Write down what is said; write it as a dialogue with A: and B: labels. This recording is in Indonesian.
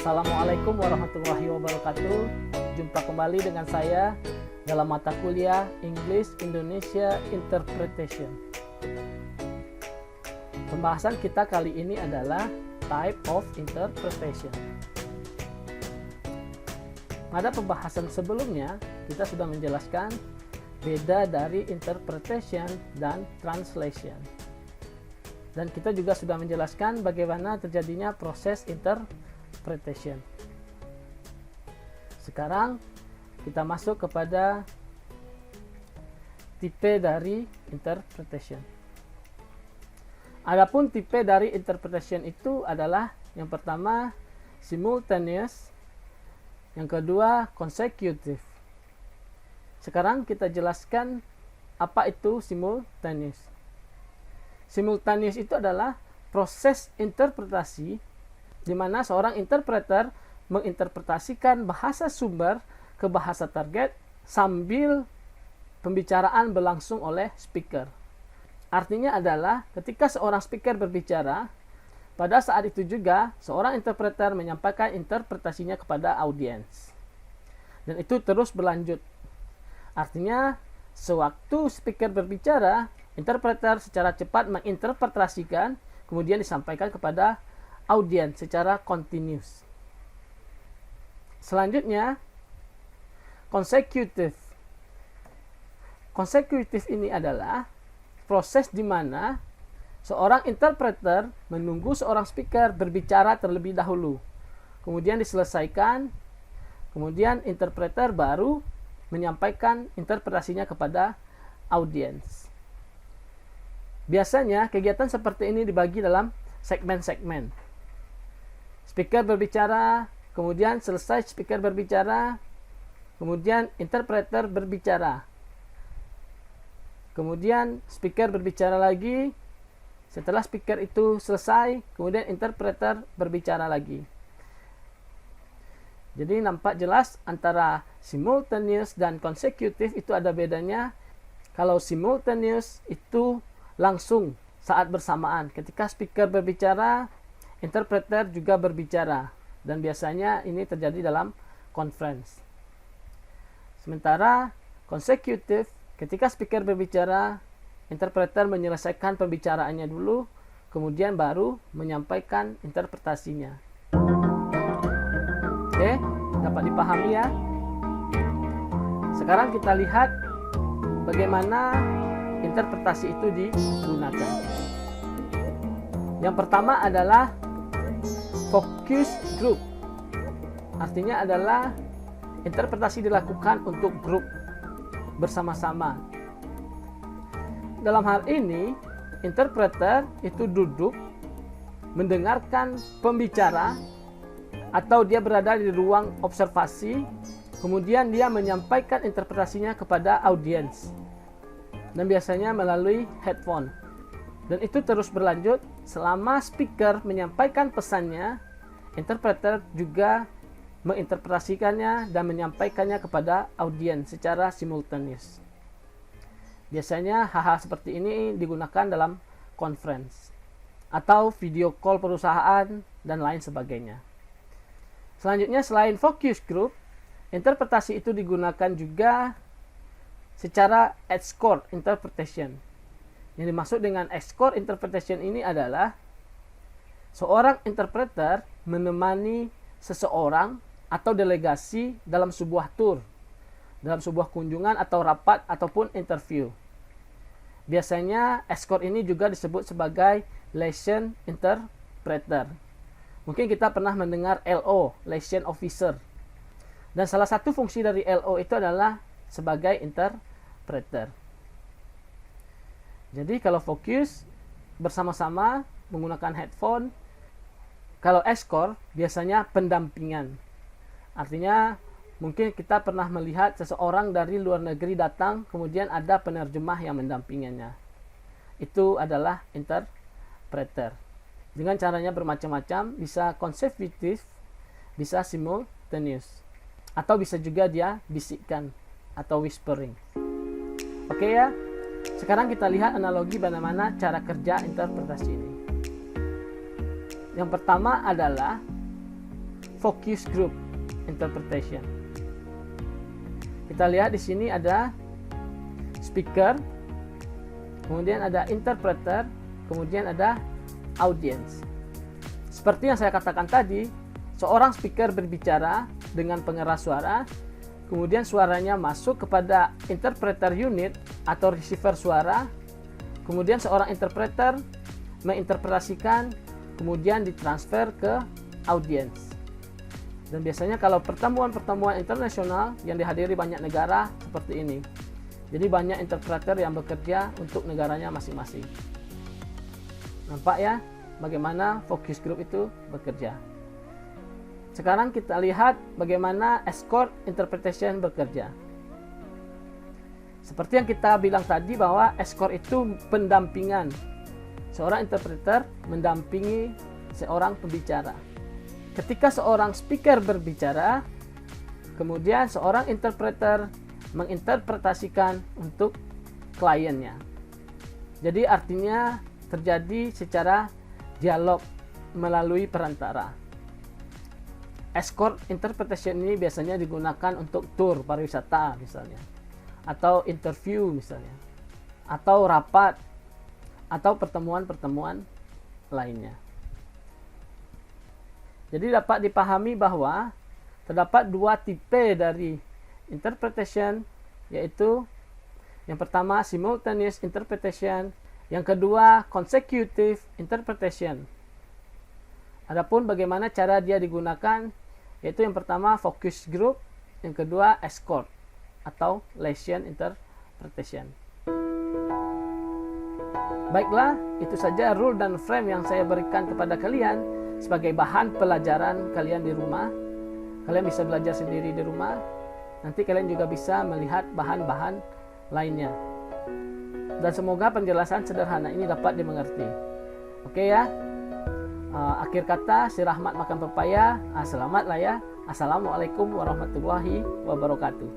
A: Assalamualaikum warahmatullahi wabarakatuh. Jumpa kembali dengan saya dalam mata kuliah English Indonesia Interpretation. Pembahasan kita kali ini adalah type of interpretation. Pada pembahasan sebelumnya, kita sudah menjelaskan beda dari interpretation dan translation. Dan kita juga sudah menjelaskan bagaimana terjadinya proses interpretation. Sekarang kita masuk kepada tipe dari interpretation. Adapun tipe dari interpretation itu adalah yang pertama simultaneous, yang kedua consecutive. Sekarang kita jelaskan apa itu simultaneous. Simultaneous itu adalah proses interpretasi di mana seorang interpreter menginterpretasikan bahasa sumber ke bahasa target sambil pembicaraan berlangsung oleh speaker. Artinya adalah ketika seorang speaker berbicara, pada saat itu juga seorang interpreter menyampaikan interpretasinya kepada audiens. Dan itu terus berlanjut. Artinya sewaktu speaker berbicara, interpreter secara cepat menginterpretasikan, kemudian disampaikan kepada audiens secara continuous. Selanjutnya, consecutive. Consecutive ini adalah proses di mana seorang interpreter menunggu seorang speaker berbicara terlebih dahulu. Kemudian diselesaikan, kemudian interpreter baru menyampaikan interpretasinya kepada audiens. Biasanya kegiatan seperti ini dibagi dalam segmen-segmen. Speaker berbicara, kemudian selesai speaker berbicara, kemudian interpreter berbicara. Kemudian speaker berbicara lagi, setelah speaker itu selesai, kemudian interpreter berbicara lagi. Jadi nampak jelas antara simultaneous dan consecutive itu ada bedanya. Kalau simultaneous itu langsung saat bersamaan. Ketika speaker berbicara, interpreter juga berbicara. Dan biasanya ini terjadi dalam conference. Sementara consecutive, ketika speaker berbicara, interpreter menyelesaikan pembicaraannya dulu, kemudian baru menyampaikan interpretasinya. Oke, dapat dipahami ya? Sekarang kita lihat bagaimana interpretasi itu digunakan. Yang pertama adalah focus group. Artinya adalah interpretasi dilakukan untuk grup bersama-sama. Dalam hal ini, interpreter itu duduk mendengarkan pembicara atau dia berada di ruang observasi, kemudian dia menyampaikan interpretasinya kepada audiens. Dan biasanya melalui headphone. Dan itu terus berlanjut selama speaker menyampaikan pesannya, interpreter juga menginterpretasikannya dan menyampaikannya kepada audiens secara simultaneous. Biasanya hal-hal seperti ini digunakan dalam conference atau video call perusahaan dan lain sebagainya. Selanjutnya, selain focus group, interpretasi itu digunakan juga secara escort interpretation. Yang dimaksud dengan escort interpretation ini adalah seorang interpreter menemani seseorang atau delegasi dalam sebuah tour, dalam sebuah kunjungan atau rapat ataupun interview. Biasanya escort ini juga disebut sebagai liaison interpreter. Mungkin kita pernah mendengar LO, liaison officer. Dan salah satu fungsi dari LO itu adalah sebagai interpreter. Jadi kalau fokus bersama-sama menggunakan headphone, kalau escort biasanya pendampingan. Artinya mungkin kita pernah melihat seseorang dari luar negeri datang, kemudian ada penerjemah yang mendampinginya. Itu adalah interpreter. Dengan caranya bermacam-macam, bisa consecutive, bisa simultaneous. Atau bisa juga dia bisikkan atau whispering. Oke ya, sekarang kita lihat analogi bagaimana cara kerja interpretasi ini. Yang pertama adalah focus group interpretation. Kita lihat di sini ada speaker, kemudian ada interpreter, kemudian ada audience. Seperti yang saya katakan tadi, seorang speaker berbicara dengan pengeras suara, kemudian suaranya masuk kepada interpreter unit atau receiver suara, kemudian seorang interpreter menginterpretasikan, kemudian ditransfer ke audience. Dan biasanya kalau pertemuan-pertemuan internasional yang dihadiri banyak negara seperti ini. Jadi banyak interpreter yang bekerja untuk negaranya masing-masing. Nampak ya bagaimana focus group itu bekerja. Sekarang kita lihat bagaimana escort interpretation bekerja. Seperti yang kita bilang tadi bahwa escort itu pendampingan. Seorang interpreter mendampingi seorang pembicara. Ketika seorang speaker berbicara, kemudian seorang interpreter menginterpretasikan untuk kliennya. Jadi artinya terjadi secara dialog melalui perantara. Escort interpretation ini biasanya digunakan untuk tour pariwisata misalnya, atau interview misalnya, atau rapat, atau pertemuan-pertemuan lainnya. Jadi dapat dipahami bahwa terdapat dua tipe dari interpretation, yaitu yang pertama simultaneous interpretation, yang kedua consecutive interpretation. Adapun bagaimana cara dia digunakan, yaitu yang pertama focus group, yang kedua escort atau lesion interpretation. Baiklah, itu saja rule dan frame yang saya berikan kepada kalian sebagai bahan pelajaran kalian di rumah. Kalian bisa belajar sendiri di rumah. Nanti kalian juga bisa melihat bahan-bahan lainnya. Dan semoga penjelasan sederhana ini dapat dimengerti. Oke ya. Akhir kata, si Rahmat makan pepaya. Selamatlah ya. Assalamualaikum warahmatullahi wabarakatuh.